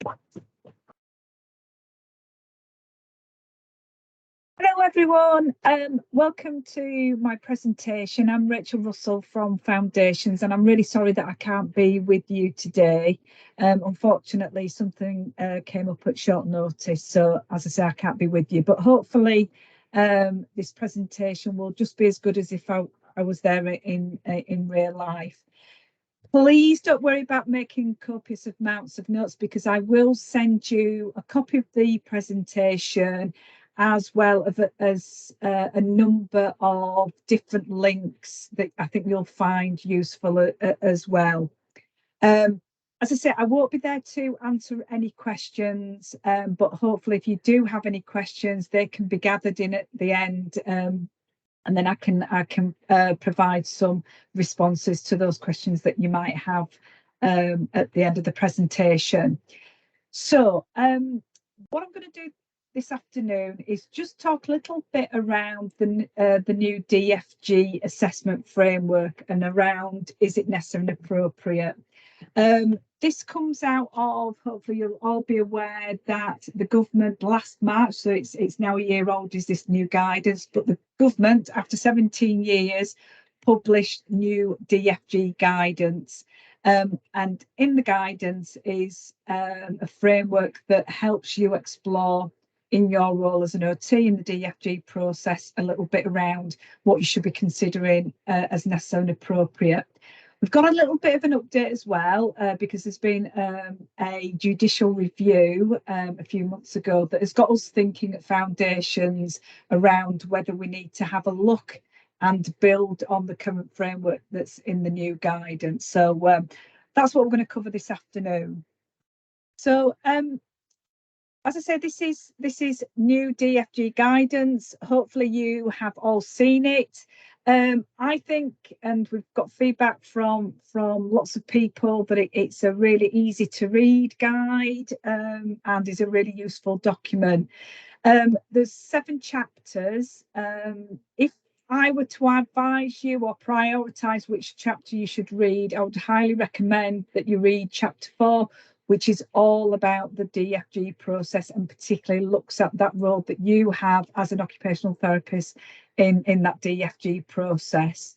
Hello everyone, welcome to my presentation. I'm Rachel Russell from Foundations and I'm really sorry that I can't be with you today. Unfortunately, something came up at short notice, so as I say, I can't be with you, but hopefully this presentation will just be as good as if I was there in real life. Please don't worry about making copious amounts of notes because I will send you a copy of the presentation as well as a number of different links that I think you'll find useful as well. As I say, I won't be there to answer any questions, but hopefully if you do have any questions, they can be gathered in at the end. And then I can provide some responses to those questions that you might have at the end of the presentation. So what I'm going to do this afternoon is just talk a little bit around the new DFG assessment framework and around is it necessary and appropriate. This comes out of, hopefully you'll all be aware that the government last March, so it's now a year old, is this new guidance, but the government, after 17 years, published new DFG guidance. And in the guidance is a framework that helps you explore in your role as an OT in the DFG process a little bit around what you should be considering as necessary and appropriate. We've got a little bit of an update as well because there's been a judicial review a few months ago that has got us thinking at Foundations around whether we need to have a look and build on the current framework that's in the new guidance. So that's what we're going to cover this afternoon. So as I said, this is new DFG guidance. Hopefully you have all seen it. I think, and we've got feedback from lots of people, that it's a really easy to read guide and is a really useful document. There's 7 chapters. If I were to advise you or prioritise which chapter you should read, I would highly recommend that you read chapter 4, which is all about the DFG process and particularly looks at that role that you have as an occupational therapist in that DFG process.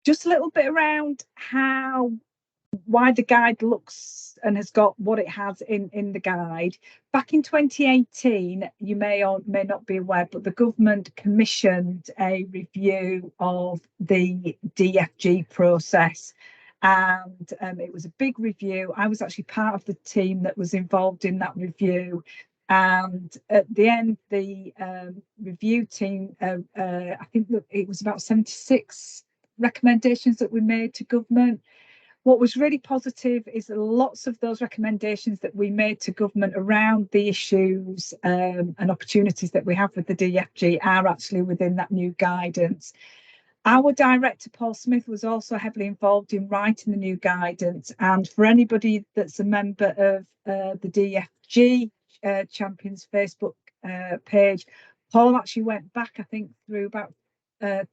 Just a little bit around why the guide looks and has got what it has in the guide. Back in 2018, you may or may not be aware, but the government commissioned a review of the DFG process. And it was a big review. I was actually part of the team that was involved in that review. And at the end, the review team, I think that it was about 76 recommendations that we made to government. What was really positive is that lots of those recommendations that we made to government around the issues and opportunities that we have with the DFG are actually within that new guidance. Our director, Paul Smith, was also heavily involved in writing the new guidance. And for anybody that's a member of the DFG Champions Facebook page, Paul actually went back, I think, through about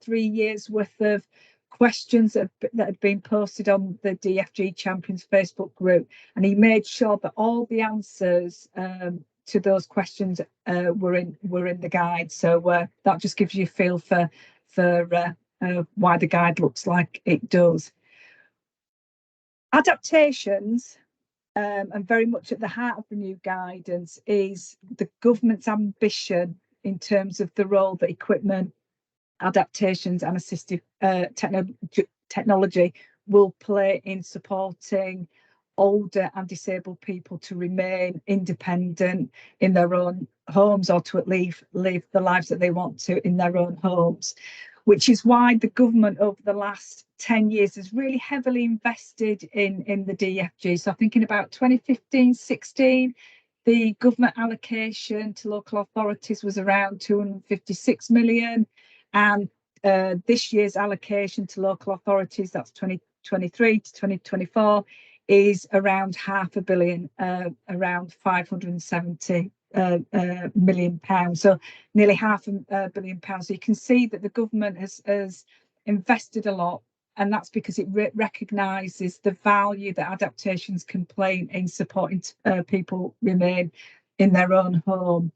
3 years worth of questions that had been posted on the DFG Champions Facebook group. And he made sure that all the answers to those questions were in the guide. So that just gives you a feel for why the guide looks like it does. Adaptations, and very much at the heart of the new guidance, is the government's ambition in terms of the role that equipment, adaptations and assistive technology will play in supporting older and disabled people to remain independent in their own homes or to at least live the lives that they want to in their own homes, which is why the government over the last 10 years has really heavily invested in the DFG. So thinking about 2015-16, the government allocation to local authorities was around 256 million. And this year's allocation to local authorities, that's 2023 to 2024, is around £500 million, around 570 million pounds, so nearly £500 million. So you can see that the government has invested a lot And that's because it recognises the value that adaptations can play in supporting people remain in their own home.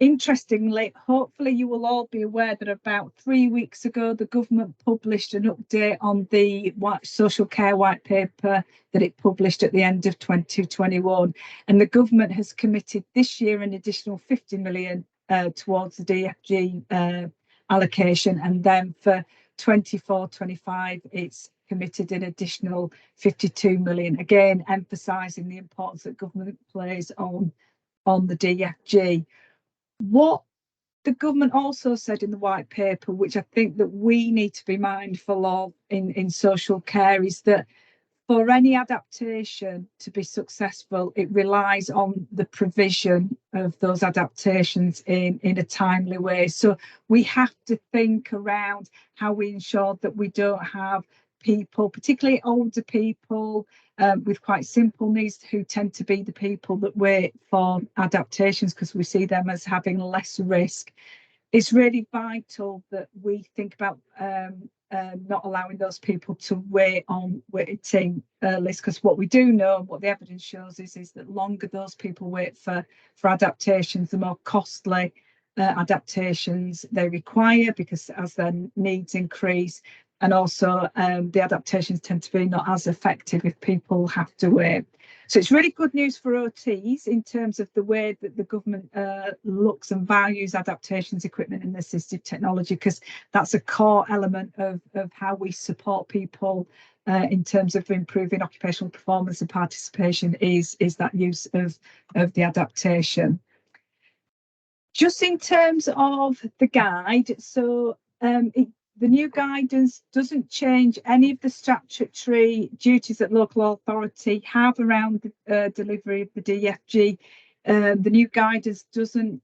Interestingly, hopefully you will all be aware that about 3 weeks ago, the government published an update on the social care white paper that it published at the end of 2021. And the government has committed this year an additional 50 million towards the DFG allocation. And then for 24-25, it's committed an additional 52 million, again, emphasising the importance that government plays on the DFG. What the government also said in the white paper, which I think that we need to be mindful of in social care, is that for any adaptation to be successful, it relies on the provision of those adaptations in a timely way. So we have to think around how we ensure that we don't have people, particularly older people with quite simple needs, who tend to be the people that wait for adaptations because we see them as having less risk. It's really vital that we think about not allowing those people to wait on waiting lists, because what we do know, what the evidence shows, is that longer those people wait for adaptations, the more costly adaptations they require, because as their needs increase, and also the adaptations tend to be not as effective if people have to wait. So it's really good news for OTs in terms of the way that the government looks and values adaptations, equipment and assistive technology, because that's a core element of how we support people in terms of improving occupational performance and participation is that use of the adaptation. Just in terms of the guide, so the new guidance doesn't change any of the statutory duties that local authority have around the delivery of the DFG. The new guidance doesn't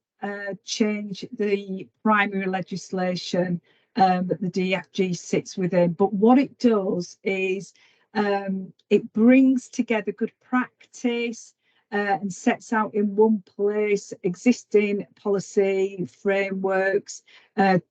change the primary legislation that the DFG sits within, but what it does is it brings together good practice and sets out in one place existing policy frameworks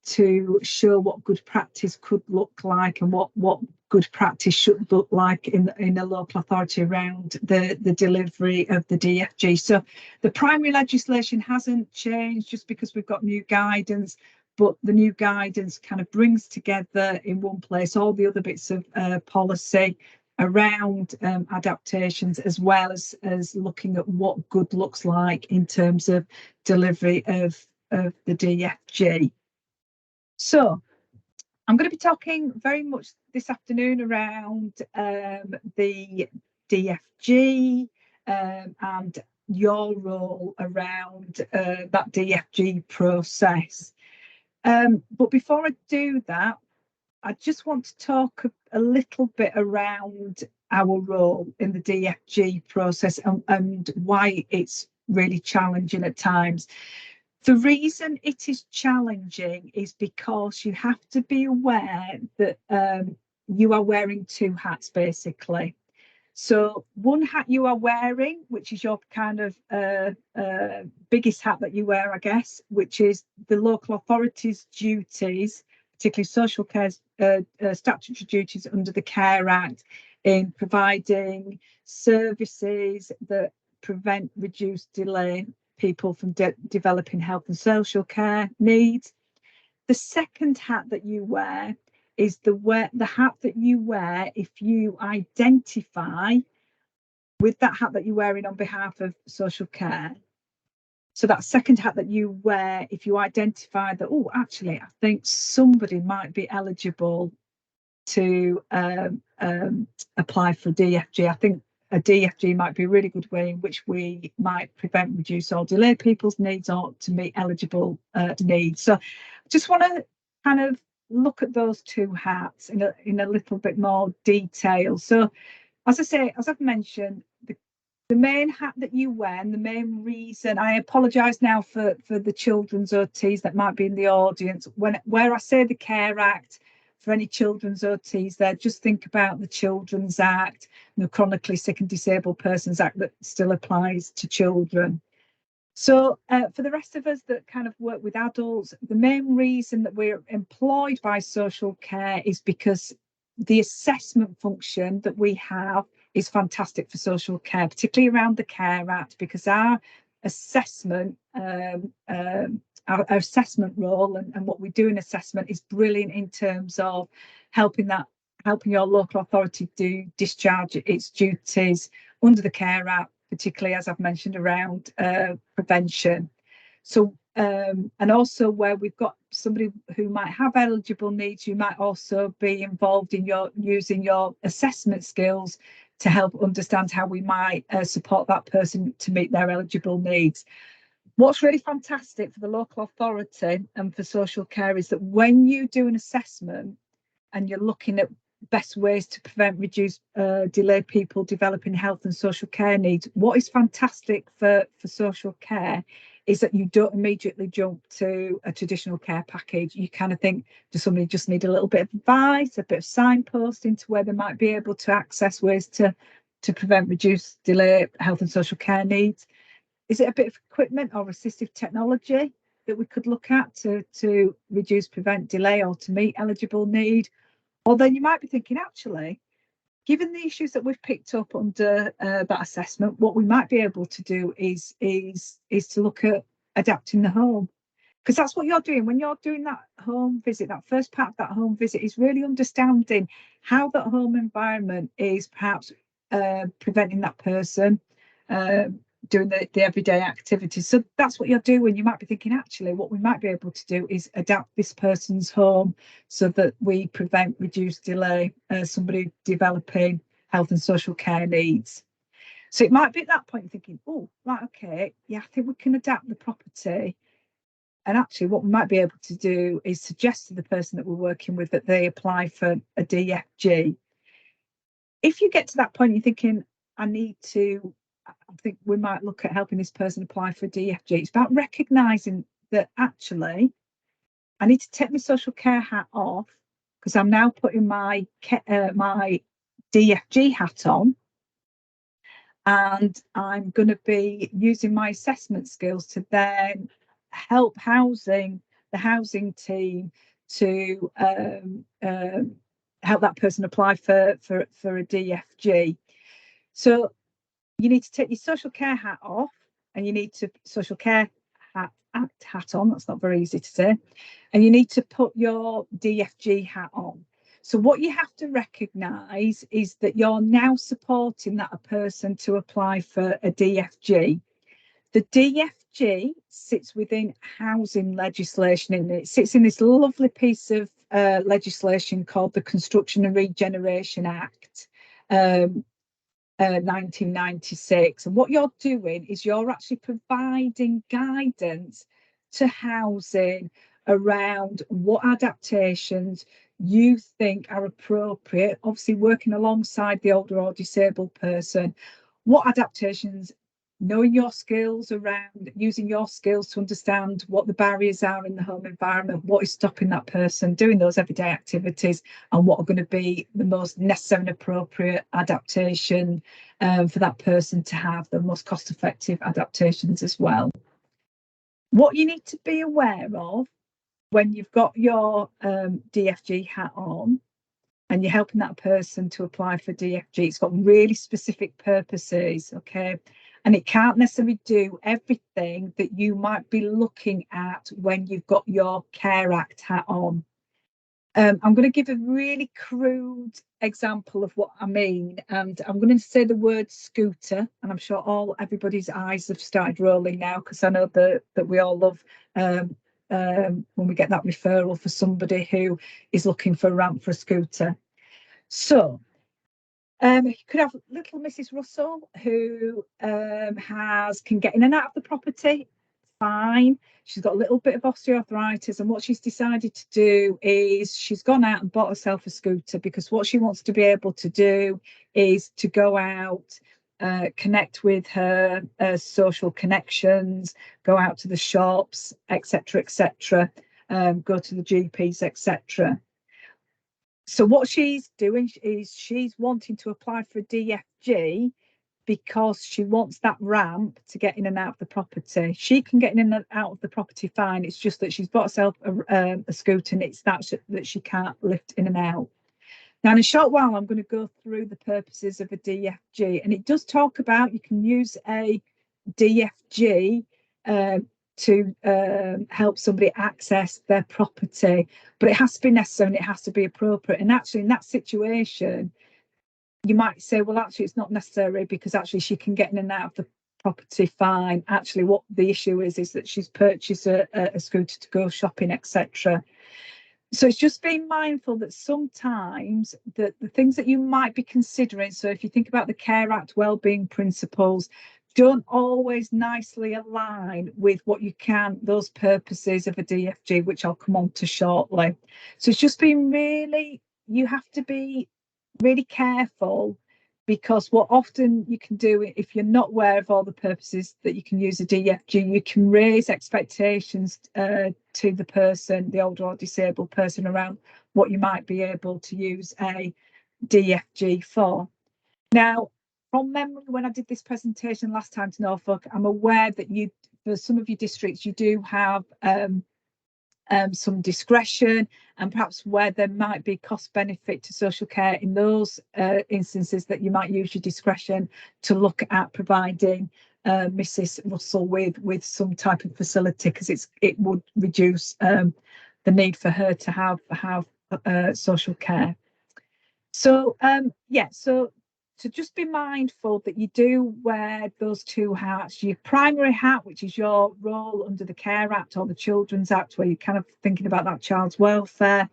to show what good practice could look like and what good practice should look like in a local authority around the delivery of the DFG. So the primary legislation hasn't changed just because we've got new guidance, but the new guidance kind of brings together in one place all the other bits of policy around adaptations, as well as looking at what good looks like in terms of delivery of the DFG. So I'm going to be talking very much this afternoon around the DFG and your role around that DFG process. But before I do that, I just want to talk a little bit around our role in the DFG process and why it's really challenging at times. The reason it is challenging is because you have to be aware that you are wearing two hats, basically. So one hat you are wearing, which is your kind of biggest hat that you wear, I guess, which is the local authority's duties, particularly social care statutory duties under the Care Act, in providing services that prevent, reduce, delay people from developing health and social care needs. The second hat that you wear is the hat that you wear if you identify with that hat that you're wearing on behalf of social care. So that second hat that you wear if you identify that, oh, actually, I think somebody might be eligible to apply for DFG. I think a DFG might be a really good way in which we might prevent, reduce or delay people's needs or to meet eligible needs. So I just want to kind of look at those two hats in a little bit more detail. So as I say, as I've mentioned, the main hat that you wear, and the main reason, I apologise now for the children's OTs that might be in the audience, where I say the Care Act, for any children's OTs there, just think about the Children's Act, the Chronically Sick and Disabled Persons Act that still applies to children. So for the rest of us that kind of work with adults, the main reason that we're employed by social care is because the assessment function that we have is fantastic for social care, particularly around the Care Act, because our assessment, our assessment role and what we do in assessment is brilliant in terms of helping your local authority do discharge its duties under the Care Act, particularly as I've mentioned around prevention. So and also where we've got somebody who might have eligible needs, you might also be involved in using your assessment skills to help understand how we might support that person to meet their eligible needs. What's really fantastic for the local authority and for social care is that when you do an assessment and you're looking at best ways to prevent, reduce, delay people developing health and social care needs, what is fantastic for social care is that you don't immediately jump to a traditional care package. You kind of think, does somebody just need a little bit of advice, a bit of signposting to where they might be able to access ways to prevent, reduce, delay health and social care needs? Is it a bit of equipment or assistive technology that we could look at to reduce, prevent, delay, or to meet eligible need? Or then you might be thinking, actually, given the issues that we've picked up under that assessment, what we might be able to do is to look at adapting the home. Because that's what you're doing when you're doing that home visit. That first part of that home visit is really understanding how that home environment is perhaps preventing that person doing the everyday activities. So that's what you're doing. You might be thinking, actually, what we might be able to do is adapt this person's home so that we prevent, reduce, delay somebody developing health and social care needs. So it might be at that point you're thinking, oh, right, okay, yeah, I think we can adapt the property. And actually, what we might be able to do is suggest to the person that we're working with that they apply for a DFG. If you get to that point, you're thinking, I think we might look at helping this person apply for a DFG. It's about recognising that actually I need to take my social care hat off because I'm now putting my DFG hat on, and I'm going to be using my assessment skills to then help the housing team to help that person apply for a DFG. So you need to take your social care hat off, and you need to social care hat on. That's not very easy to say. And you need to put your DFG hat on. So what you have to recognise is that you're now supporting that person to apply for a DFG. The DFG sits within housing legislation, and it sits in this lovely piece of legislation called the Construction and Regeneration Act. 1996. And what you're doing is you're actually providing guidance to housing around what adaptations you think are appropriate, obviously working alongside the older or disabled person, what adaptations, knowing your skills around using your skills to understand what the barriers are in the home environment, what is stopping that person doing those everyday activities, and what are going to be the most necessary and appropriate adaptation for that person to have the most cost-effective adaptations as well. What you need to be aware of when you've got your DFG hat on and you're helping that person to apply for DFG, it's got really specific purposes, okay? And it can't necessarily do everything that you might be looking at when you've got your Care Act hat on. I'm going to give a really crude example of what I mean, and I'm going to say the word scooter, and I'm sure everybody's eyes have started rolling now, because I know that we all love when we get that referral for somebody who is looking for a ramp for a scooter. So you could have little Mrs. Russell who can get in and out of the property fine. She's got a little bit of osteoarthritis, and what she's decided to do is she's gone out and bought herself a scooter, because what she wants to be able to do is to go out, connect with her social connections, go out to the shops, etc., etc., go to the GPs, etc. So what she's doing is she's wanting to apply for a DFG because she wants that ramp to get in and out of the property. She can get in and out of the property fine. It's just that she's bought herself a scooter, and it's that she can't lift in and out. Now, in a short while, I'm going to go through the purposes of a DFG, and it does talk about you can use a DFG to help somebody access their property, but it has to be necessary and it has to be appropriate. And actually, in that situation, you might say, well, actually, it's not necessary because actually she can get in and out of the property fine. Actually, what the issue is that she's purchased a scooter to go shopping, etc. So it's just being mindful that sometimes the things that you might be considering, so if you think about the Care Act wellbeing principles, don't always nicely align with what you can, those purposes of a DFG, which I'll come on to shortly. So it's just being really, you have to be really careful, because what often you can do if you're not aware of all the purposes that you can use a DFG, you can raise expectations to the person, the older or disabled person, around what you might be able to use a DFG for. Now, from memory, when I did this presentation last time to Norfolk, I'm aware that you, for some of your districts, you do have some discretion, and perhaps where there might be cost benefit to social care, in those instances that you might use your discretion to look at providing Mrs. Russell with some type of facility, because it would reduce the need for her to have social care. So so just be mindful that you do wear those two hats. Your primary hat, which is your role under the Care Act or the Children's Act, where you're kind of thinking about that child's welfare.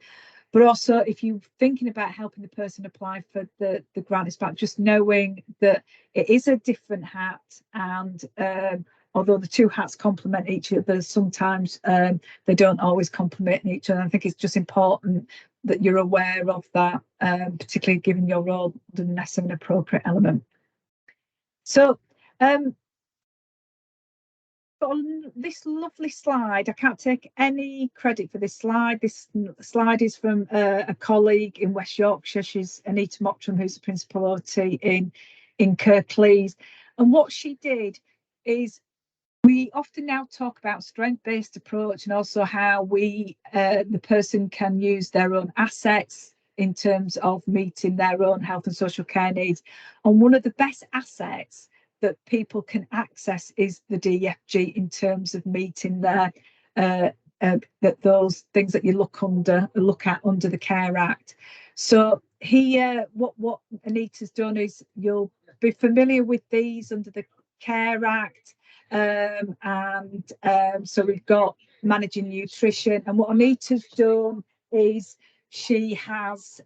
But also, if you're thinking about helping the person apply for the grant, it's about just knowing that it is a different hat. And although the two hats complement each other, sometimes they don't always complement each other. I think it's just important that you're aware of that, particularly given your role under the necessary and appropriate element. So on this lovely slide, I can't take any credit for this slide. This slide is from a colleague in West Yorkshire. She's Anita Mottram, who's the principal OT in Kirklees. And what she did is, we often now talk about strength-based approach, and also how the person can use their own assets in terms of meeting their own health and social care needs. And one of the best assets that people can access is the DFG, in terms of meeting their those things that you look at under the Care Act. So here, what Anita's done is, you'll be familiar with these under the Care Act. So we've got managing nutrition, and what Anita's done is she has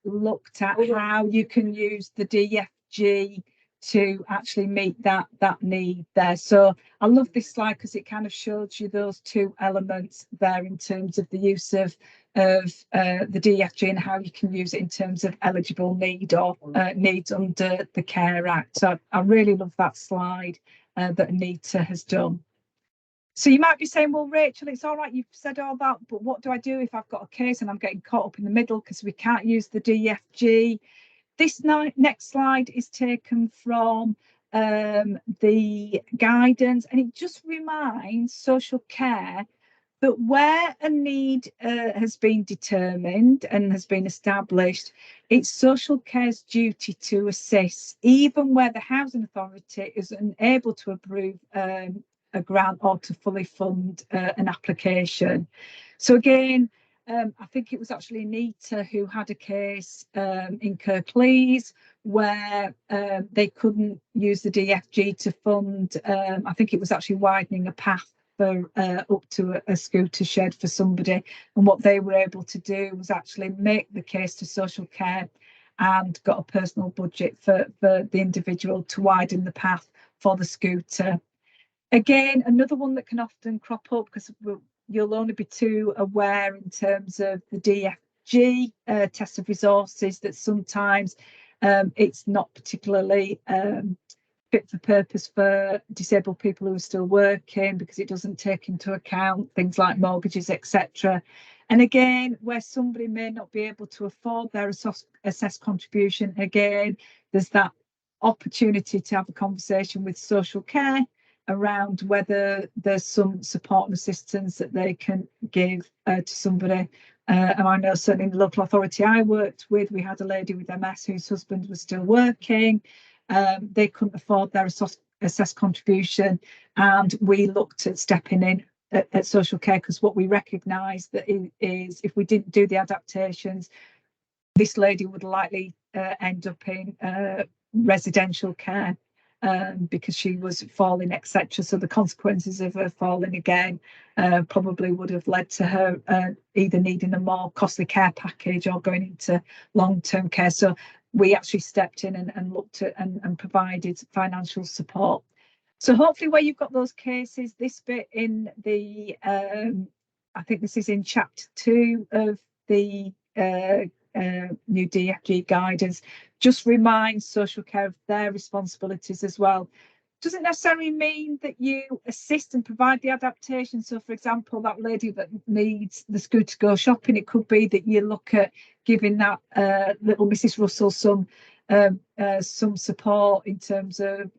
looked at how you can use the DFG to actually meet that need there. So I love this slide because it kind of shows you those two elements there in terms of the use of the DFG and how you can use it in terms of eligible need or needs under the Care Act. So I really love that slide that Anita has done. So you might be saying, well, Rachel, it's all right, you've said all that, but what do I do if I've got a case and I'm getting caught up in the middle because we can't use the DFG? This next slide is taken from the guidance, and it just reminds social care that where a need has been determined and has been established, it's social care's duty to assist, even where the housing authority is unable to approve a grant or to fully fund an application. So again, I think it was actually Anita who had a case in Kirklees where they couldn't use the DFG to fund, I think it was actually widening a path for up to a scooter shed for somebody. And what they were able to do was actually make the case to social care and got a personal budget for the individual to widen the path for the scooter. Again, another one that can often crop up, because you'll only be too aware in terms of the DFG test of resources, that sometimes it's not particularly fit for purpose for disabled people who are still working, because it doesn't take into account things like mortgages, etc. And again, where somebody may not be able to afford their assessed contribution, again, there's that opportunity to have a conversation with social care around whether there's some support and assistance that they can give to somebody And I know certainly in the local authority I worked with, we had a lady with MS whose husband was still working. They couldn't afford their assessed contribution, and we looked at stepping in at social care, because what we recognised that is if we didn't do the adaptations, this lady would likely end up in residential care, because she was falling, etc. So the consequences of her falling again probably would have led to her either needing a more costly care package or going into long-term care. So we actually stepped in and looked at and provided financial support. So hopefully where you've got those cases, this bit in the, I think this is in chapter 2 of the new DFG guidance, just reminds social care of their responsibilities as well. Doesn't necessarily mean that you assist and provide the adaptation. So, for example, that lady that needs the scooter to go shopping, it could be that you look at giving that little Mrs. Russell some support in terms of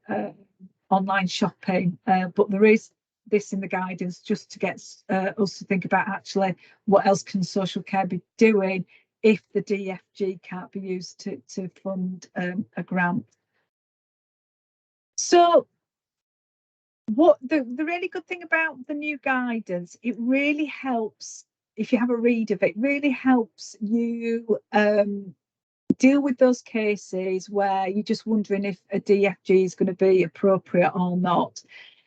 online shopping. But there is this in the guidance just to get us to think about actually what else can social care be doing if the DFG can't be used to fund a grant. So what the really good thing about the new guidance, it really helps, if you have a read of it, really helps you deal with those cases where you're just wondering if a DFG is going to be appropriate or not.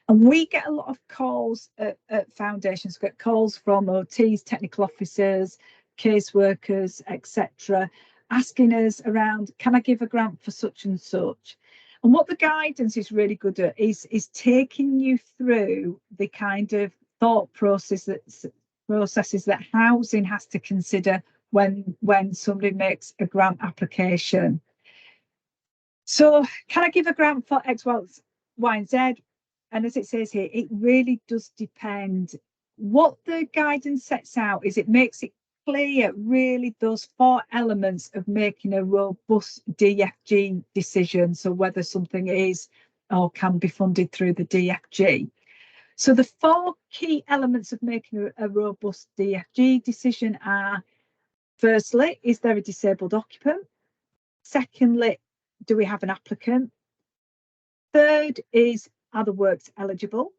And we get a lot of calls at foundations, we get calls from OTs, technical officers, caseworkers, etc., asking us around, can I give a grant for such and such? And what the guidance is really good at is taking you through the kind of thought processes that housing has to consider when somebody makes a grant application. So can I give a grant for X, Y, and Z? And as it says here, it really does depend. What the guidance sets out is it makes it clear, really, those 4 elements of making a robust DFG decision. So whether something is or can be funded through the DFG. So the 4 key elements of making a robust DFG decision are, firstly, is there a disabled occupant? Secondly, do we have an applicant? Third is, are the works eligible?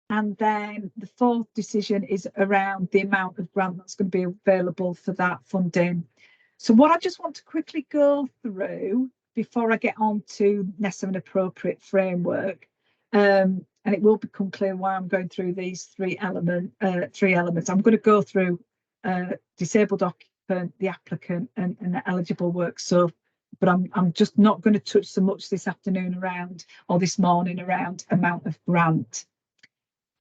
And then the 4th decision is around the amount of grant that's going to be available for that funding. So what I just want to quickly go through before I get on to necessary and appropriate framework, and it will become clear why I'm going through these 3 elements. I'm going to go through disabled occupant, the applicant, and the eligible work. So, but I'm just not going to touch so much this afternoon around, or this morning, around amount of grant.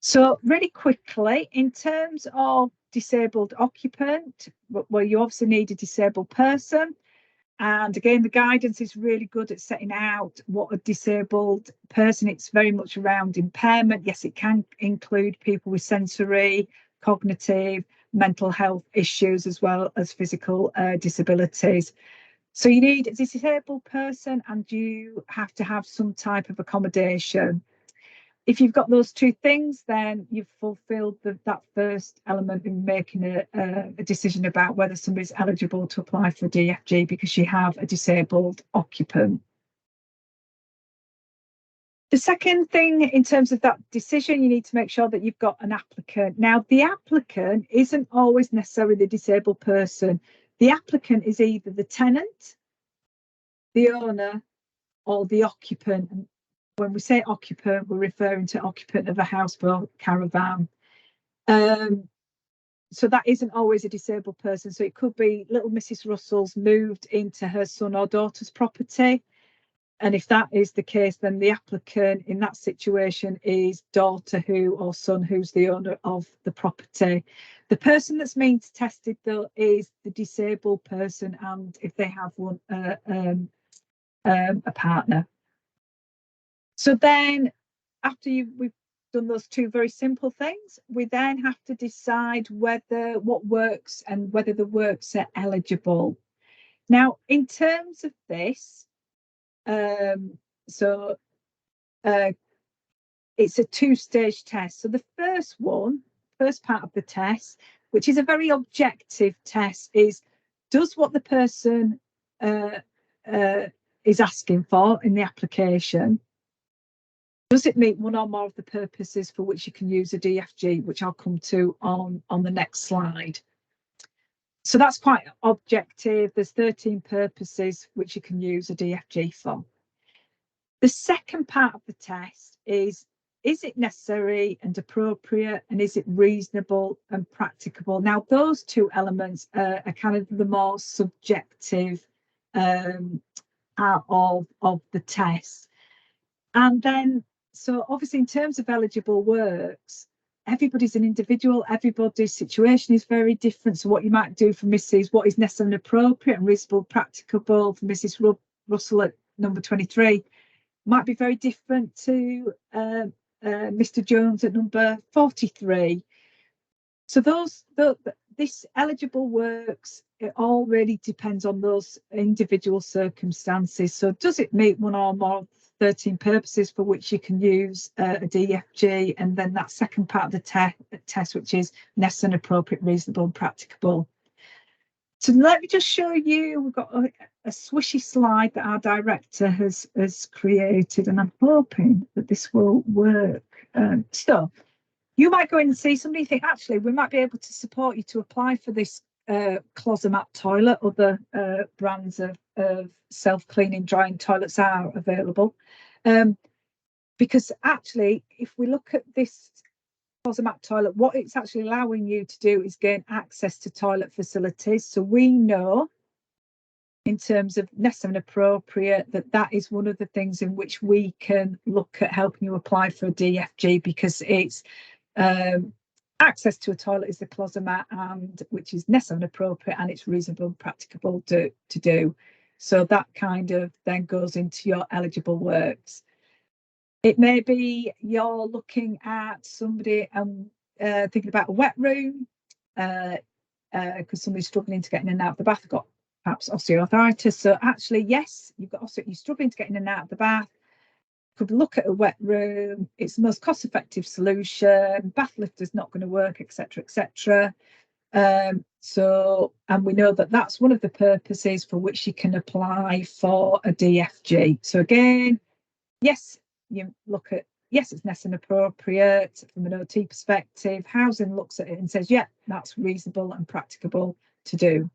So really quickly, in terms of disabled occupant, well, you obviously need a disabled person. And again, the guidance is really good at setting out what a disabled person, it's very much around impairment. Yes, it can include people with sensory, cognitive, mental health issues, as well as physical disabilities. So you need a disabled person, and you have to have some type of accommodation. If you've got those 2 things, then you've fulfilled that first element in making a decision about whether somebody's eligible to apply for DFG, because you have a disabled occupant. The second thing in terms of that decision, you need to make sure that you've got an applicant. Now, the applicant isn't always necessarily the disabled person. The applicant is either the tenant, the owner, or the occupant. And when we say occupant, we're referring to occupant of a houseboat, caravan. So that isn't always a disabled person. So it could be little Mrs. Russell's moved into her son or daughter's property. And if that is the case, then the applicant in that situation is daughter who or son who's the owner of the property. The person that's means tested, though, is the disabled person, and if they have one, a partner. So then, after we've done those 2 very simple things, we then have to decide what works and whether the works are eligible. Now, in terms of this, it's a 2-stage test. So the first part of the test, which is a very objective test, is does what the person is asking for in the application, does it meet one or more of the purposes for which you can use a DFG, which I'll come to on the next slide. So that's quite objective. There's 13 purposes which you can use a DFG for. The second part of the test is it necessary and appropriate, and is it reasonable and practicable? Now, those two elements are kind of the more subjective out of the test. And then, so obviously in terms of eligible works, everybody's an individual, everybody's situation is very different. So what you might do for Mrs. what is necessary and appropriate and reasonable, practicable for Mrs. Russell at number 23 might be very different to Mr. Jones at number 43. So this eligible works, it all really depends on those individual circumstances. So does it meet one or more 13 purposes for which you can use a DFG? And then that second part of the test, which is necessary and appropriate, reasonable and practicable. So let me just show you, we've got a swishy slide that our director has created, and I'm hoping that this will work. So you might go in and see somebody, think, actually, we might be able to support you to apply for this Closomat toilet. Other brands of self-cleaning, drying toilets are available. Because actually, if we look at this Closomat toilet, what it's actually allowing you to do is gain access to toilet facilities. So we know, in terms of necessary and appropriate, that is one of the things in which we can look at helping you apply for a DFG, because it's access to a toilet is the Closomat, and which is necessary and appropriate, and it's reasonable and practicable to do. So that kind of then goes into your eligible works. It may be you're looking at somebody thinking about a wet room because somebody's struggling to get in and out of the bath, got perhaps osteoarthritis. So actually, yes, you're struggling to get in and out of the bath. Could look at a wet room. It's the most cost-effective solution. Bath lift is not going to work, etc., etc. And we know that that's one of the purposes for which you can apply for a DFG. So again, yes, you look at, yes, it's necessary and appropriate from an OT perspective. Housing looks at it and says, yeah, that's reasonable and practicable to do.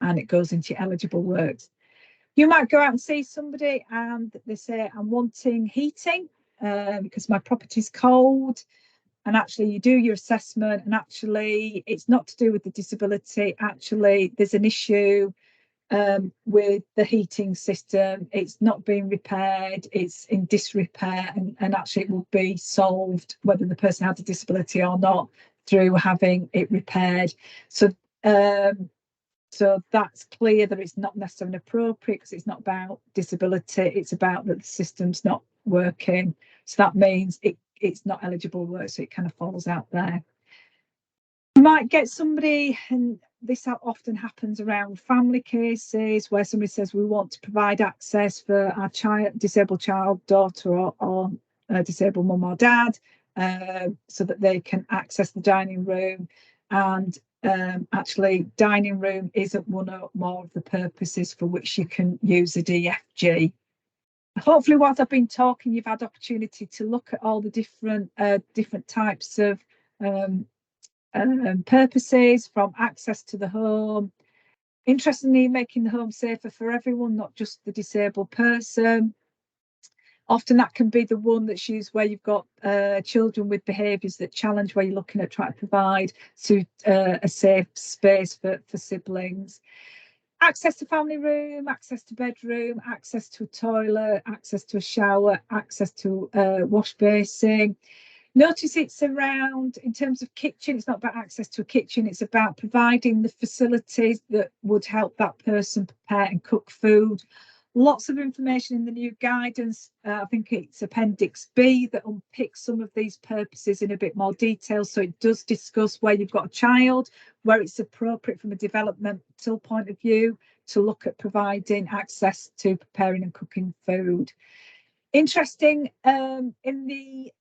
And it goes into your eligible works. You might go out and see somebody and they say, I'm wanting heating because my property's cold. And actually you do your assessment, and actually it's not to do with the disability. Actually, there's an issue with the heating system. It's not being repaired, it's in disrepair, and actually it will be solved, whether the person has a disability or not, through having it repaired. So that's clear that it's not necessarily appropriate, because it's not about disability, it's about that the system's not working. So that means it's not eligible work, so it kind of falls out there. You might get somebody, and this often happens around family cases, where somebody says, we want to provide access for our disabled child, daughter, or disabled mum or dad, so that they can access the dining room. And actually, dining room isn't one or more of the purposes for which you can use a DFG. Hopefully, whilst I've been talking, you've had opportunity to look at all the different types of purposes, from access to the home, interestingly making the home safer for everyone, not just the disabled person. Often that can be the one that's used where you've got children with behaviours that challenge, where you're looking at trying to provide a safe space for siblings. Access to family room, access to bedroom, access to a toilet, access to a shower, access to wash basin. Notice it's around, in terms of kitchen, it's not about access to a kitchen, it's about providing the facilities that would help that person prepare and cook food. Lots of information in the new guidance. I think it's Appendix B that unpicks some of these purposes in a bit more detail. So it does discuss where you've got a child, where it's appropriate from a developmental point of view to look at providing access to preparing and cooking food. Interesting, in the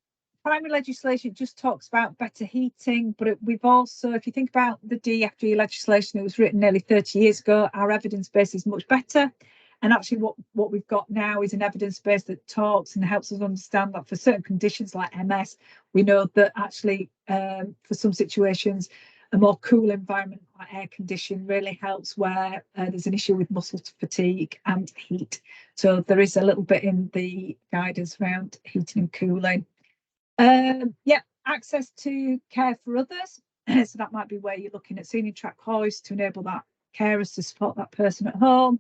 primary legislation just talks about better heating, but we've also, if you think about the DFG legislation that was written nearly 30 years ago, our evidence base is much better. And actually what we've got now is an evidence base that talks and helps us understand that for certain conditions like MS, we know that actually for some situations, a more cool environment like air condition really helps where there's an issue with muscle fatigue and heat. So there is a little bit in the guidance around heating and cooling. Yeah, access to care for others. So that might be where you're looking at senior track hoists to enable that carers to support that person at home.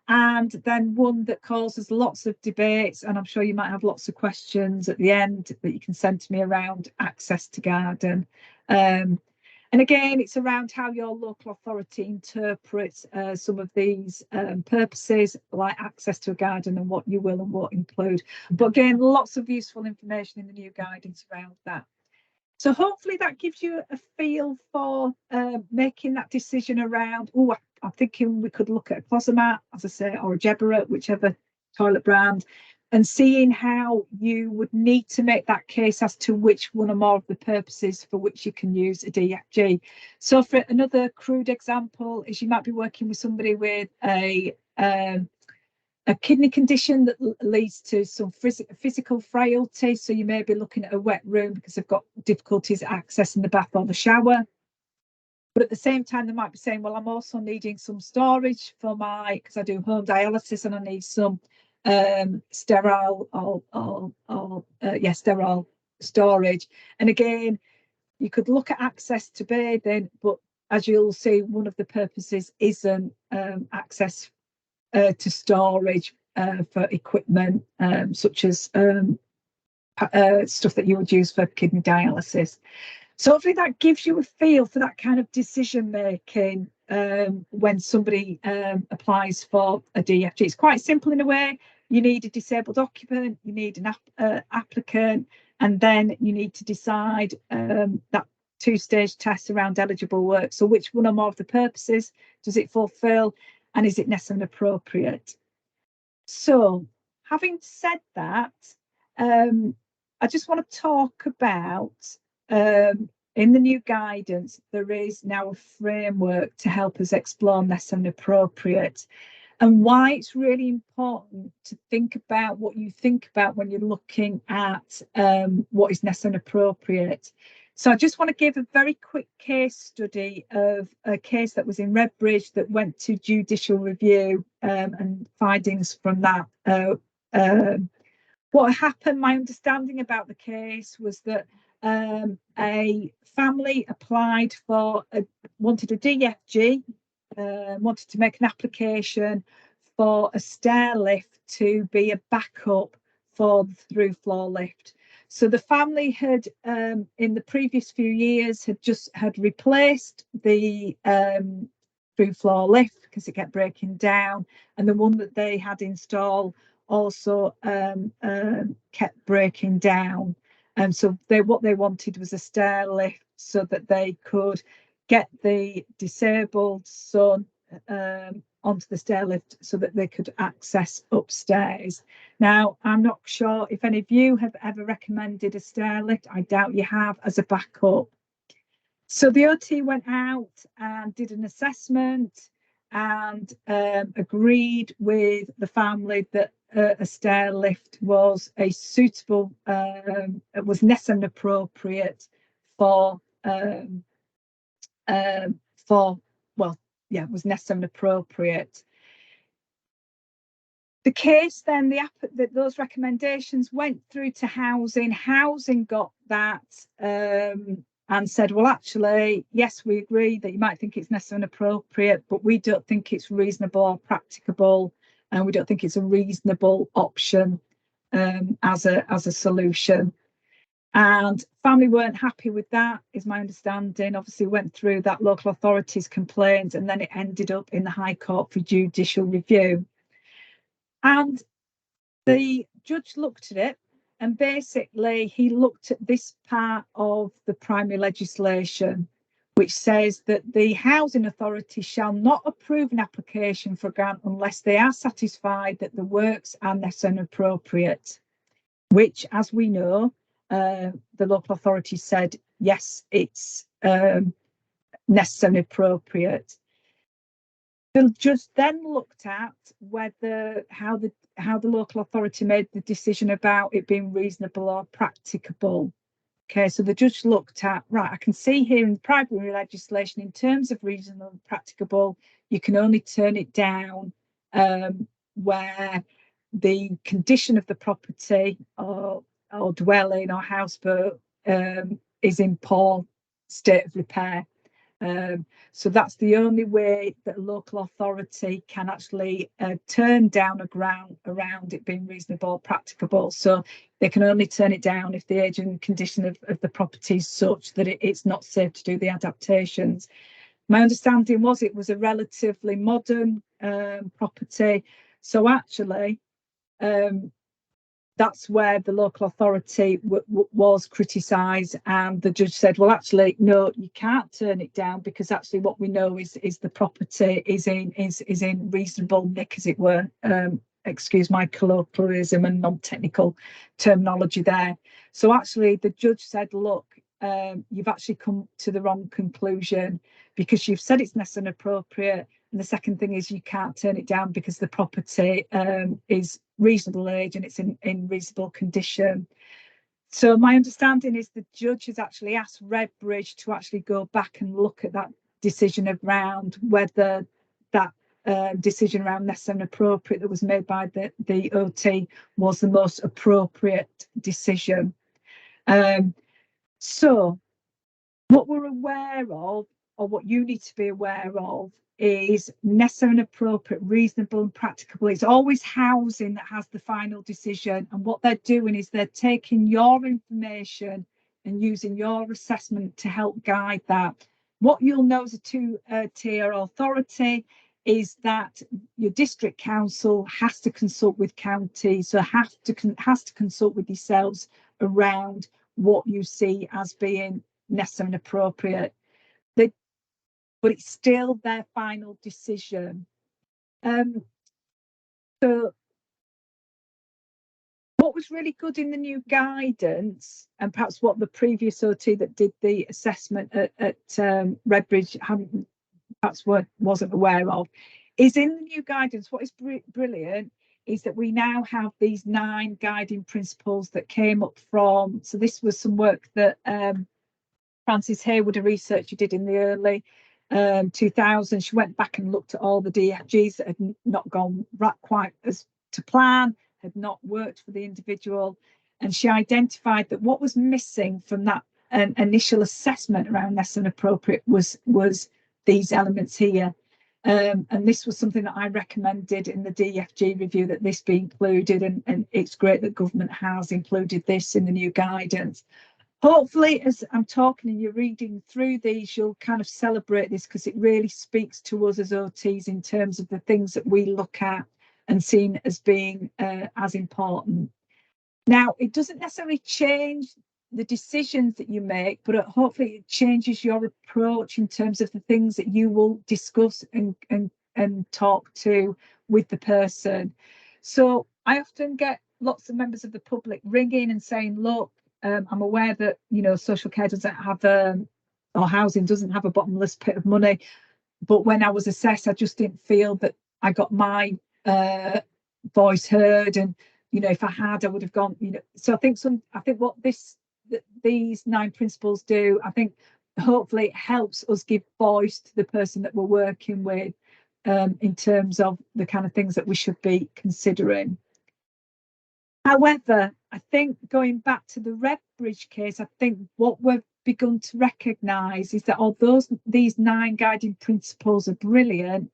And then one that causes lots of debates, and I'm sure you might have lots of questions at the end that you can send to me around access to garden. And again, it's around how your local authority interprets some of these purposes, like access to a garden and what you will and won't include. But again, lots of useful information in the new guidance around that. So hopefully that gives you a feel for making that decision around, oh, I'm thinking we could look at a Closomat, as I say, or a Geberit, whichever toilet brand, and seeing how you would need to make that case as to which one or more of the purposes for which you can use a DFG. So for another crude example is you might be working with somebody with a kidney condition that leads to some physical frailty. So you may be looking at a wet room because they've got difficulties accessing the bath or the shower. But at the same time, they might be saying, well, I'm also needing some storage for because I do home dialysis and I need some sterile sterile storage. And again, you could look at access to bathing, but as you'll see, one of the purposes isn't access to storage for equipment, such as stuff that you would use for kidney dialysis. So hopefully that gives you a feel for that kind of decision making when somebody applies for a DFG. It's quite simple in a way. You need a disabled occupant, you need an applicant, and then you need to decide that two-stage test around eligible work. So which one or more of the purposes does it fulfil, and is it necessary and appropriate? So having said that, I just want to talk about in the new guidance, there is now a framework to help us explore necessary and appropriate, and why it's really important to think about what you think about when you're looking at what is necessary and appropriate. So I just want to give a very quick case study of a case that was in Redbridge that went to judicial review and findings from that. What happened, my understanding about the case was that a family applied for, wanted a DFG, wanted to make an application for a stair lift to be a backup for the through floor lift. So the family had, in the previous few years, had replaced the through floor lift because it kept breaking down, and the one that they had installed also kept breaking down. And so what they wanted was a stair lift so that they could get the disabled son onto the stair lift so that they could access upstairs. Now, I'm not sure if any of you have ever recommended a stair lift. I doubt you have, as a backup. So the OT went out and did an assessment and agreed with the family that a stair lift was a suitable, it was necessary and appropriate for it was necessary and appropriate. The case then, those recommendations went through to housing. Housing got that and said, well, actually, yes, we agree that you might think it's necessary and appropriate, but we don't think it's reasonable or practicable, and we don't think it's a reasonable option as a solution. And family weren't happy with that, is my understanding. Obviously went through that local authority's complaint, and then it ended up in the High Court for judicial review. And the judge looked at it, and basically he looked at this part of the primary legislation, which says that the housing authority shall not approve an application for a grant unless they are satisfied that the works are necessary and appropriate, which, as we know, the local authority said, yes, it's necessary and appropriate. The judge then looked at whether how the local authority made the decision about it being reasonable or practicable. Okay, so the judge looked at, right, I can see here in the primary legislation, in terms of reasonable and practicable, you can only turn it down where the condition of the property or dwelling or houseboat is in poor state of repair. So that's the only way that a local authority can actually turn down a ground around it being reasonable, practicable. So they can only turn it down if the age and condition of the property is such that it's not safe to do the adaptations. My understanding was it was a relatively modern property. So actually, that's where the local authority was criticised, and the judge said, well, actually, no, you can't turn it down, because actually what we know is the property is in reasonable nick, as it were. Excuse my colloquialism and non-technical terminology there. So actually the judge said, look, you've actually come to the wrong conclusion, because you've said it's necessary and appropriate. And the second thing is you can't turn it down because the property is reasonable age and it's in reasonable condition. So my understanding is the judge has actually asked Redbridge to actually go back and look at that decision around whether that decision around necessary and appropriate that was made by the OT was the most appropriate decision. So what we're aware of, or what you need to be aware of, is necessary and appropriate, reasonable and practicable. It's always housing that has the final decision. And what they're doing is they're taking your information and using your assessment to help guide that. What you'll know as a two-tier authority is that your district council has to consult with county, so has to consult with yourselves around what you see as being necessary and appropriate. But it's still their final decision. So what was really good in the new guidance, and perhaps what the previous OT that did the assessment at Redbridge perhaps wasn't aware of, is in the new guidance, what is brilliant is that we now have these 9 guiding principles that came up from, so this was some work that Frances Hayward, a researcher, did in the early 2000s. She went back and looked at all the DFGs that had not gone right quite as to plan, had not worked for the individual, and she identified that what was missing from that initial assessment around necessary and appropriate was these elements here. And this was something that I recommended in the DFG review, that this be included, and it's great that government has included this in the new guidance. Hopefully, as I'm talking and you're reading through these, you'll kind of celebrate this, because it really speaks to us as OTs in terms of the things that we look at and seen as being as important. Now, it doesn't necessarily change the decisions that you make, but hopefully it changes your approach in terms of the things that you will discuss and talk to with the person. So I often get lots of members of the public ringing and saying, look, I'm aware that, social care doesn't have or housing doesn't have a bottomless pit of money, but when I was assessed, I just didn't feel that I got my voice heard, and if I had, I would have gone. So I think what these 9 principles do, I think hopefully it helps us give voice to the person that we're working with in terms of the kind of things that we should be considering. However, I think going back to the Redbridge case, I think what we've begun to recognise is that although these 9 guiding principles are brilliant,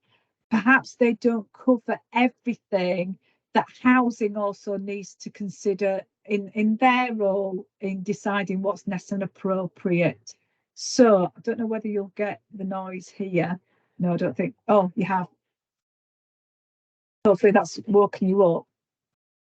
perhaps they don't cover everything that housing also needs to consider in their role in deciding what's necessary and appropriate. So I don't know whether you'll get the noise here. No, I don't think. Oh, you have. Hopefully that's woken you up.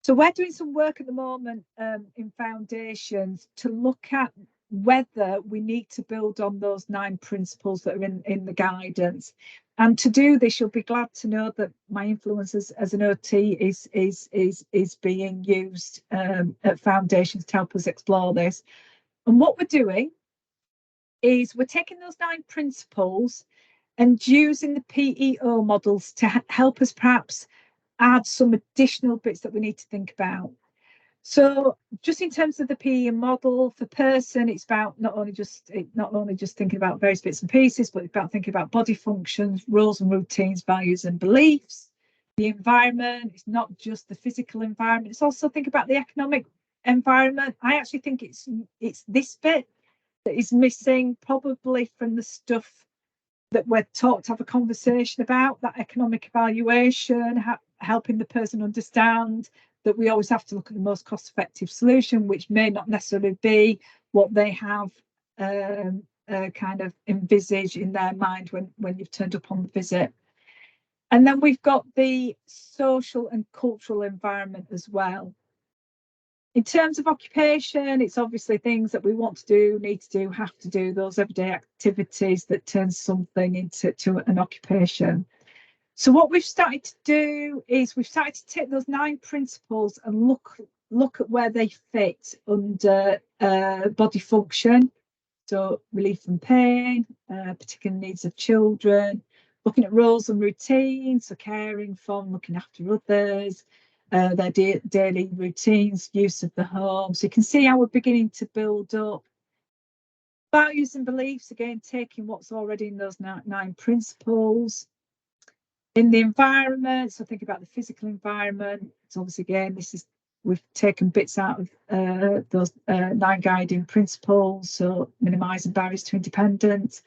So we're doing some work at the moment in foundations to look at whether we need to build on those 9 principles that are in the guidance. And to do this, you'll be glad to know that my influence as an OT is being used at Foundations to help us explore this. And what we're doing is we're taking those 9 principles and using the PEO models to help us perhaps add some additional bits that we need to think about. So just in terms of the PE model for person, it's about not only just thinking about various bits and pieces, but it's about thinking about body functions, roles and routines, values and beliefs. The environment, it's not just the physical environment, it's also think about the economic environment. I actually think it's this bit that is missing probably from the stuff that we're taught to have a conversation about, that economic evaluation, helping the person understand that we always have to look at the most cost-effective solution, which may not necessarily be what they have kind of envisaged in their mind when you've turned up on the visit. And then we've got the social and cultural environment as well. In terms of occupation, it's obviously things that we want to do, need to do, have to do, those everyday activities that turn something into an occupation. So what we've started to do is we've started to take those 9 principles and look at where they fit under body function. So relief from pain, particular needs of children, looking at roles and routines, so caring for, looking after others, their daily routines, use of the home. So you can see how we're beginning to build up values and beliefs, again, taking what's already in those 9 principles. In the environment, so think about the physical environment. So obviously, again, we've taken bits out of those 9 guiding principles, so minimising barriers to independence.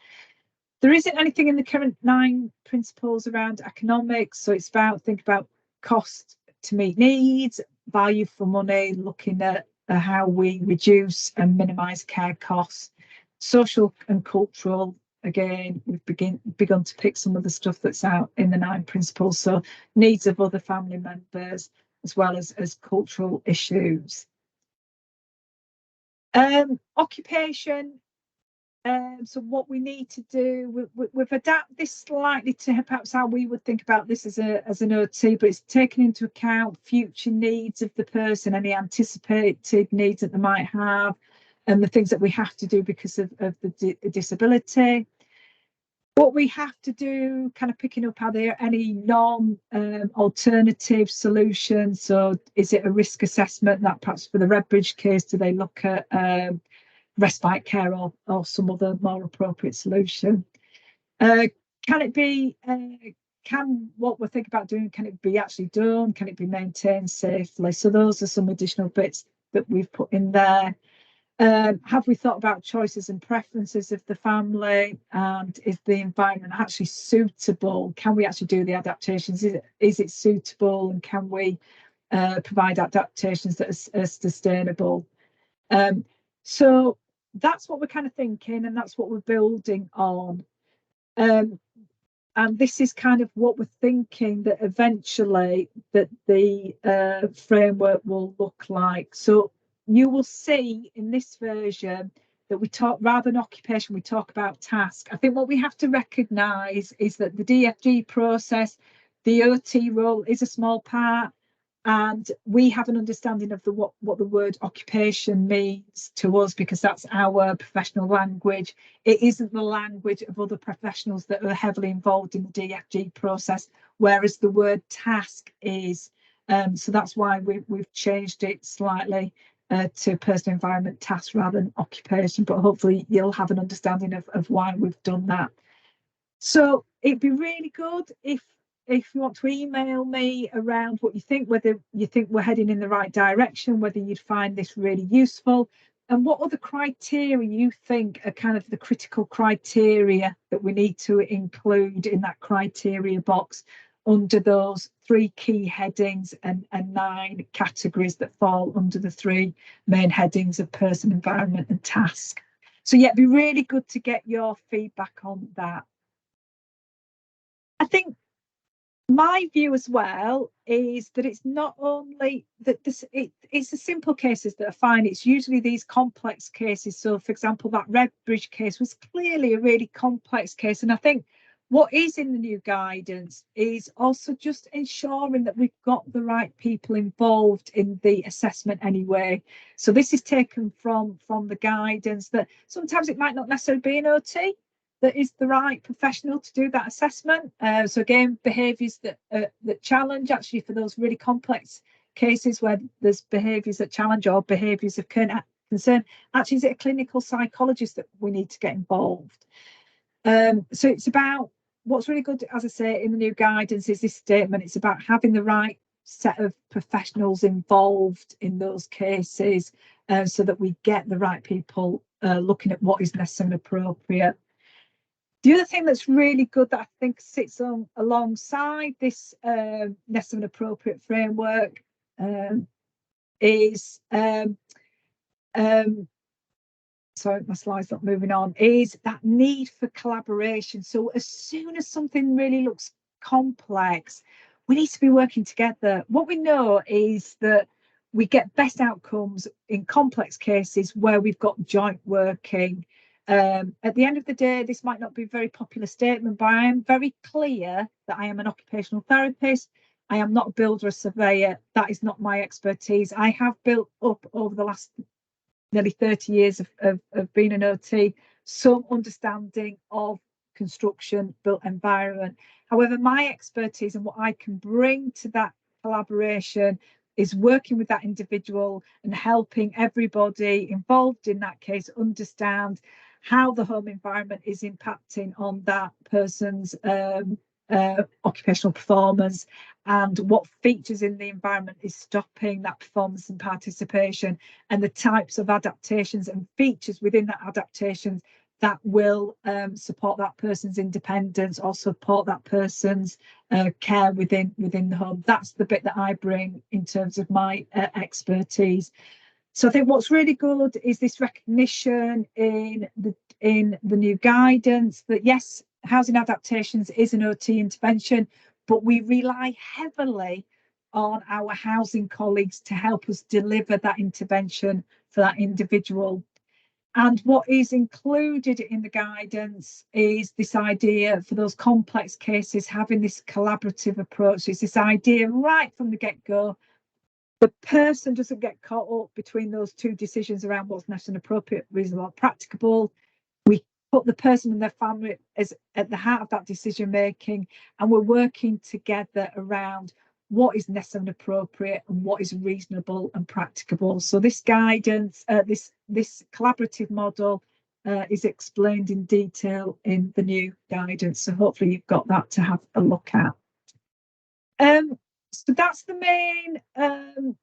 There isn't anything in the current 9 principles around economics, so it's think about cost to meet needs, value for money, looking at how we reduce and minimise care costs. Social and cultural, again, we've begun to pick some of the stuff that's out in the 9 principles, so needs of other family members as well as cultural issues. Occupation. So what we need to do, we've adapted this slightly to perhaps how we would think about this as an OT, but it's taken into account future needs of the person, any anticipated needs that they might have, and the things that we have to do because of the disability. What we have to do, kind of picking up, are there any alternative solutions? So is it a risk assessment that perhaps for the Redbridge case, do they look at respite care or some other more appropriate solution? Can it be, can what we're thinking about doing, can it be actually done? Can it be maintained safely? So those are some additional bits that we've put in there. Have we thought about choices and preferences of the family, and is the environment actually suitable? Can we actually do the adaptations? Is it suitable, and can we provide adaptations that are sustainable? So that's what we're kind of thinking, and that's what we're building on. And this is kind of what we're thinking that eventually that the framework will look like. So you will see in this version that we talk, rather than occupation, we talk about task. I think what we have to recognise is that the DFG process, the OT role is a small part, and we have an understanding of what the word occupation means to us, because that's our professional language. It isn't the language of other professionals that are heavily involved in the DFG process, whereas the word task is. So that's why we've changed it slightly to personal environment task rather than occupation, but hopefully you'll have an understanding of why we've done that. So it'd be really good if you want to email me around what you think, whether you think we're heading in the right direction, whether you'd find this really useful, and what other criteria you think are kind of the critical criteria that we need to include in that criteria box under those 3 key headings and 9 categories that fall under the 3 main headings of person, environment and task. So yeah, it'd be really good to get your feedback on that. I think My view as well is that it's not only that it's the simple cases that are fine. It's usually these complex cases. So, for example, that Redbridge case was clearly a really complex case. And I think what is in the new guidance is also just ensuring that we've got the right people involved in the assessment anyway. So this is taken from the guidance that sometimes it might not necessarily be an OT that is the right professional to do that assessment. So again, behaviours that challenge, actually for those really complex cases where there's behaviours that challenge or behaviours of concern, actually is it a clinical psychologist that we need to get involved? So it's about what's really good, as I say, in the new guidance is this statement. It's about having the right set of professionals involved in those cases so that we get the right people looking at what is necessary and appropriate. The other thing that's really good that I think sits on alongside this necessary and appropriate framework is sorry, my slide's not moving on, is that need for collaboration. So as soon as something really looks complex, we need to be working together. What we know is that we get best outcomes in complex cases where we've got joint working. At the end of the day, this might not be a very popular statement, but I am very clear that I am an occupational therapist. I am not a builder or surveyor. That is not my expertise. I have built up over the last nearly 30 years of being an OT, some understanding of construction, built environment. However, my expertise and what I can bring to that collaboration is working with that individual and helping everybody involved in that case understand how the home environment is impacting on that person's occupational performance and what features in the environment is stopping that performance and participation, and the types of adaptations and features within that adaptations that will support that person's independence or support that person's care within the home. That's the bit that I bring in terms of my expertise. So I think what's really good is this recognition in the new guidance that yes, housing adaptations is an OT intervention, but we rely heavily on our housing colleagues to help us deliver that intervention for that individual. And what is included in the guidance is this idea for those complex cases, having this collaborative approach. It's this idea right from the get-go. The person doesn't get caught up between those two decisions around what's necessary and appropriate, reasonable, practicable. We put the person and their family as at the heart of that decision making, and we're working together around what is necessary and appropriate and what is reasonable and practicable. So this guidance, this collaborative model is explained in detail in the new guidance. So hopefully you've got that to have a look at. So that's the main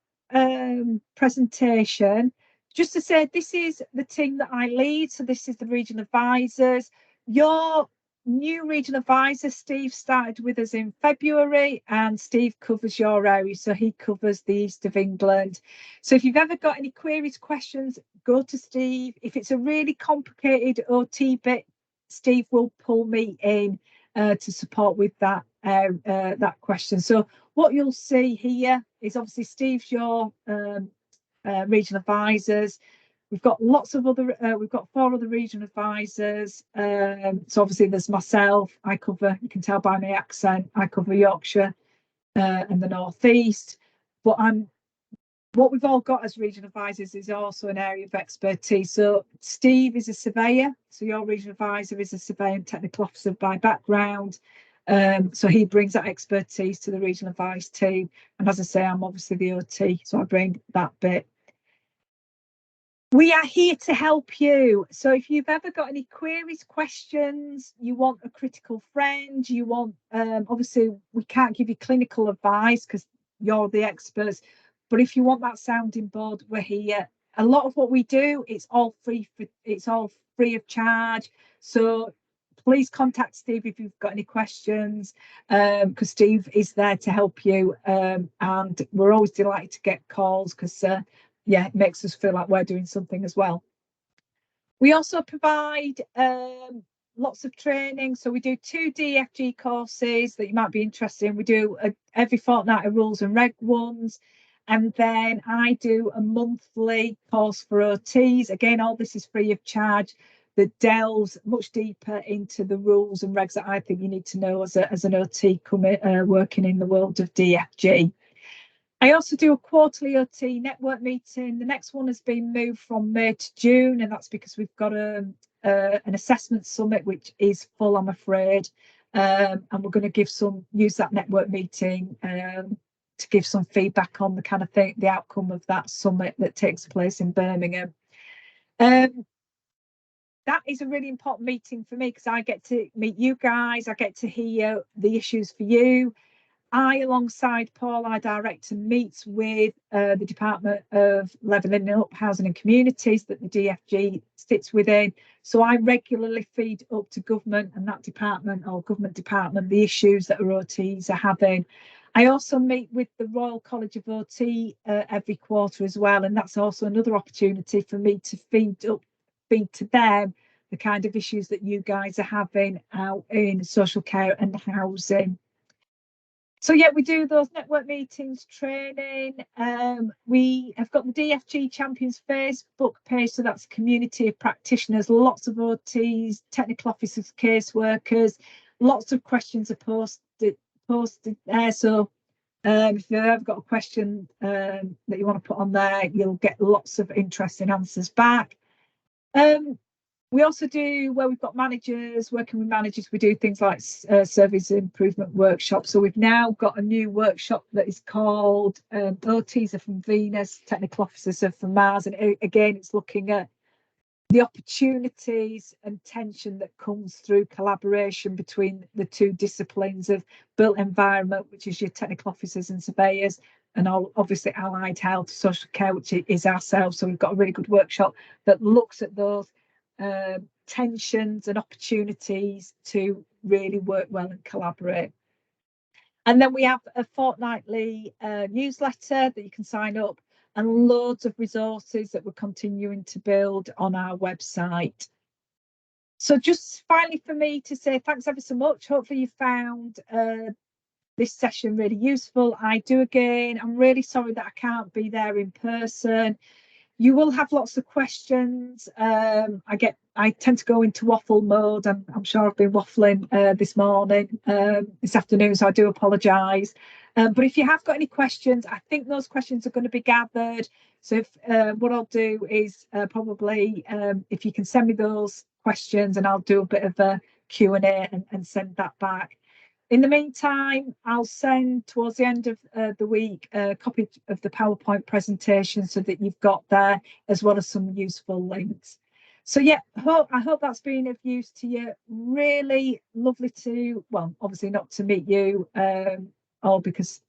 presentation. Just to say, this is the team that I lead. So this is the regional advisors. Your new regional advisor, Steve, started with us in February, and Steve covers your area. So he covers the east of England. So if you've ever got any queries, questions, go to Steve. If it's a really complicated OT bit, Steve will pull me in to support with that question. So what you'll see here is obviously Steve's your regional advisors. We've got lots of other, we've got 4 other regional advisors. So obviously there's myself, I cover, you can tell by my accent, I cover Yorkshire and the North East. But what we've all got as regional advisors is also an area of expertise. So Steve is a surveyor. So your regional advisor is a surveyor and technical officer by background. So he brings that expertise to the regional advice team. And as I say, I'm obviously the OT, so I bring that bit. We are here to help you. So if you've ever got any queries, questions, you want a critical friend, you want, obviously we can't give you clinical advice because you're the experts. But if you want that sounding board, we're here. A lot of what we do, it's all free of charge. So please contact Steve if you've got any questions, because Steve is there to help you. And we're always delighted to get calls because, yeah, it makes us feel like we're doing something as well. We also provide lots of training. So we do 2 DFG courses that you might be interested in. We do every fortnight rules and reg ones. And then I do a monthly course for OTs. Again, all this is free of charge, that delves much deeper into the rules and regs that I think you need to know as an OT working in the world of DFG. I also do a quarterly OT network meeting. The next one has been moved from May to June, and that's because we've got an assessment summit, which is full, I'm afraid. And we're going to use that network meeting to give some feedback on the kind of thing, the outcome of that summit that takes place in Birmingham. That is a really important meeting for me because I get to meet you guys. I get to hear the issues for you. I, alongside Paul, our director, meets with the Department of Levelling Up Housing and Communities that the DFG sits within. So I regularly feed up to government and that department or government department the issues that our OTs are having. I also meet with the Royal College of OT every quarter as well, and that's also another opportunity for me to feed to them the kind of issues that you guys are having out in social care and housing. So yeah, we do those network meetings, training. We have got the DFG Champions Facebook page, so that's a community of practitioners, lots of OTs, technical officers, caseworkers, lots of questions are posted there. So if you've ever got a question that you want to put on there, you'll get lots of interesting answers back. We also do, where we've got managers, working with managers, we do things like service improvement workshops. So we've now got a new workshop that is called OTs are from Venus, technical officers are from Mars. And again, it's looking at the opportunities and tension that comes through collaboration between the two disciplines of built environment, which is your technical officers and surveyors, and obviously allied health, social care, which is ourselves. So we've got a really good workshop that looks at those tensions and opportunities to really work well and collaborate. And then we have a fortnightly newsletter that you can sign up, and loads of resources that we're continuing to build on our website. So just finally for me to say thanks ever so much. Hopefully you found this session really useful. I'm really sorry that I can't be there in person. You will have lots of questions. I tend to go into waffle mode. I'm sure I've been waffling this afternoon, so I do apologise. But if you have got any questions, I think those questions are going to be gathered. So what I'll do is probably if you can send me those questions, and I'll do a bit of a Q&A and send that back. In the meantime, I'll send towards the end of the week a copy of the PowerPoint presentation so that you've got there, as well as some useful links. So yeah, I hope that's been of use to you. Really lovely to, well, obviously not to meet you, all because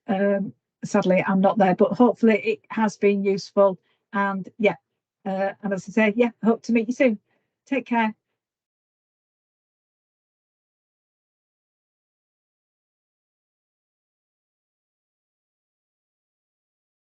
sadly I'm not there, but hopefully it has been useful. And yeah, and as I say, yeah, I hope to meet you soon. Take care.